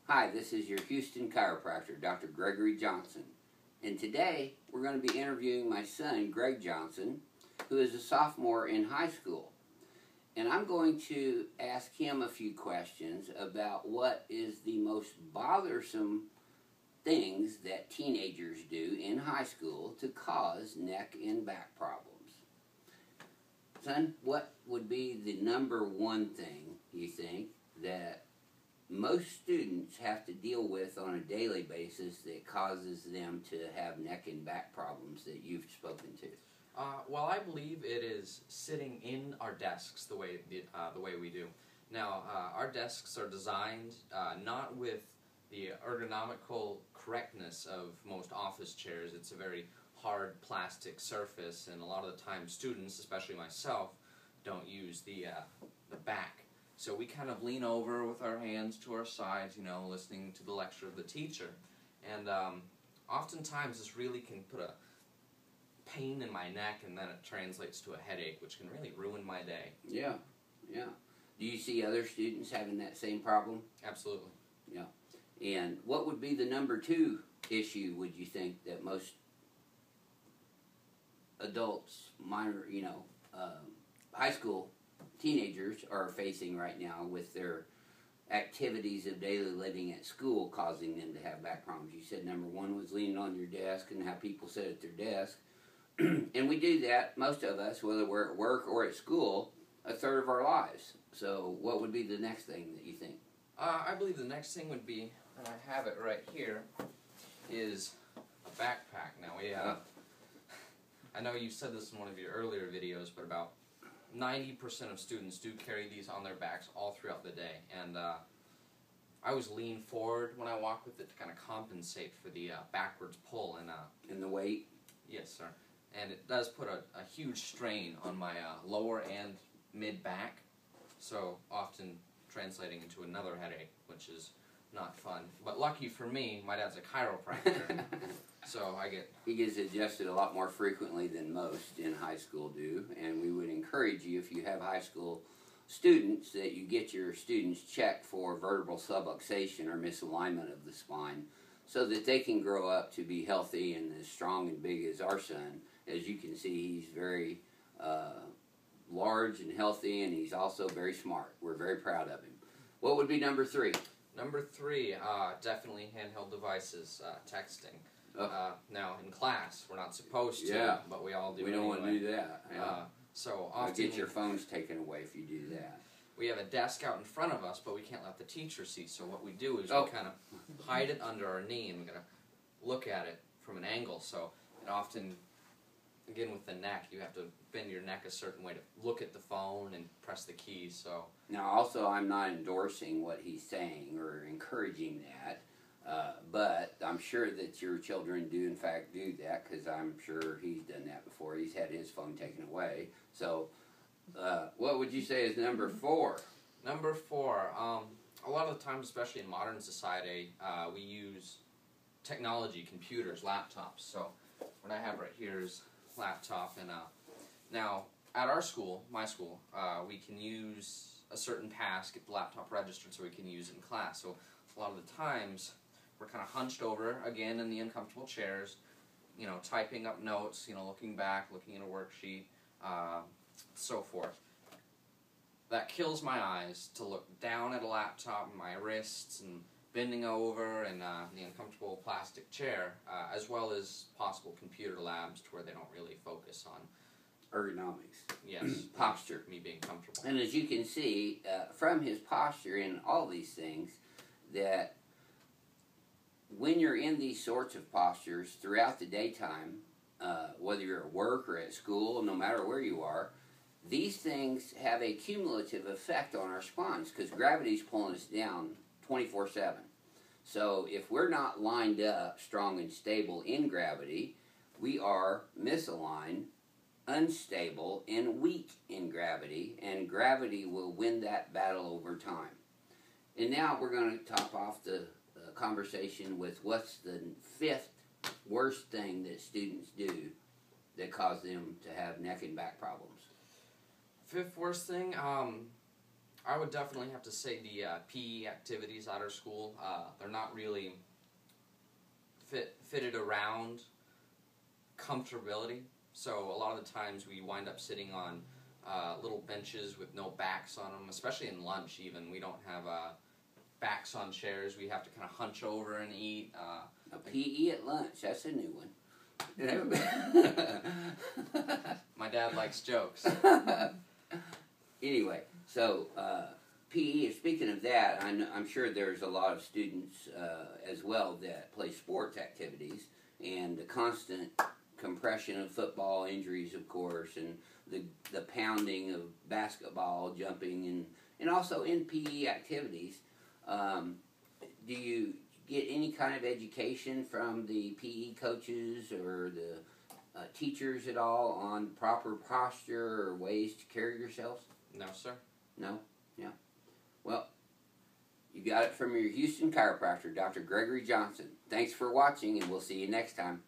Hi, this is your Houston chiropractor, Dr. Gregory Johnson. And today, we're going to be interviewing my son, Greg Johnson, who is a sophomore in high school. And I'm going to ask him a few questions about what is the most bothersome things that teenagers do in high school to cause neck and back problems. Son, what would be the number one thing you think that most students have to deal with on a daily basis that causes them to have neck and back problems that you've spoken to? Well, I believe it is sitting in our desks the way we do. Now, our desks are designed not with the ergonomical correctness of most office chairs. It's a very hard plastic surface, and a lot of the time students, especially myself, don't use the back. So we kind of lean over with our hands to our sides, you know, listening to the lecture of the teacher. And oftentimes this really can put a pain in my neck, and then it translates to a headache, which can really ruin my day. Yeah, yeah. Do you see other students having that same problem? Absolutely. Yeah. And what would be the number two issue, would you think, that most adults, high school teenagers are facing right now with their activities of daily living at school causing them to have back problems? You said number one was leaning on your desk and how people sit at their desk. And we do that, most of us, whether we're at work or at school, a third of our lives. So what would be the next thing that you think? I believe the next thing would be, and I have it right here, is a backpack. Now, I know you said this in one of your earlier videos, but about 90% of students do carry these on their backs all throughout the day. And I always lean forward when I walk with it to kind of compensate for the backwards pull. And the weight? Yes, sir. And it does put a huge strain on my lower and mid-back, so often translating into another headache, which is not fun. But lucky for me, my dad's a chiropractor, so He gets adjusted a lot more frequently than most in high school do, and we would encourage you, if you have high school students, that you get your students checked for vertebral subluxation or misalignment of the spine, so that they can grow up to be healthy and as strong and big as our son. As you can see, he's very large and healthy, and he's also very smart. We're very proud of him. What would be number three? Number three, definitely handheld devices, texting. Now, in class, we're not supposed to, but we all do. We don't want to do that. Yeah. So often, you'll get your phones taken away if you do that. We have a desk out in front of us, but we can't let the teacher see. So what we do is we kind of hide it under our knee, and we're going to look at it from an angle. So it often, again with the neck, you have to bend your neck a certain way to look at the phone and press the keys. So now, also, I'm not endorsing what he's saying or encouraging that, but I'm sure that your children do in fact do that, because I'm sure he's done that before. He's had his phone taken away. So what would you say is number four? Number four, a lot of the times, especially in modern society, we use technology, computers, laptops. So what I have right here is laptop, and now at our school, my school, we can use a certain pass, get the laptop registered so we can use it in class. So a lot of the times we're kind of hunched over again in the uncomfortable chairs, you know, typing up notes, you know, looking back, looking at a worksheet, so forth. That kills my eyes to look down at a laptop, my wrists, and bending over, and the uncomfortable plastic chair, as well as possible computer labs to where they don't really focus on ergonomics. Yes. Posture. Me being comfortable. And as you can see from his posture and all these things, that when you're in these sorts of postures throughout the daytime, whether you're at work or at school, no matter where you are, these things have a cumulative effect on our spines, because gravity's pulling us down 24/7. So if we're not lined up strong and stable in gravity, we are misaligned, unstable, and weak in gravity, and gravity will win that battle over time. And now we're going to top off the conversation with what's the fifth worst thing that students do that cause them to have neck and back problems. Fifth worst thing, I would definitely have to say the PE activities out of school, they're not really fitted around comfortability. So a lot of the times we wind up sitting on little benches with no backs on them, especially in lunch even. We don't have backs on chairs. We have to kind of hunch over and eat. A PE at lunch, that's a new one. My dad likes jokes. Anyway, so PE, speaking of that, I'm sure there's a lot of students as well that play sports activities, and the constant compression of football injuries, of course, and the pounding of basketball, jumping, and also in PE activities. Do you get any kind of education from the PE coaches or the teachers at all on proper posture or ways to carry yourselves? No, sir. No? Yeah. Well, you got it from your Houston chiropractor, Dr. Gregory Johnson. Thanks for watching, and we'll see you next time.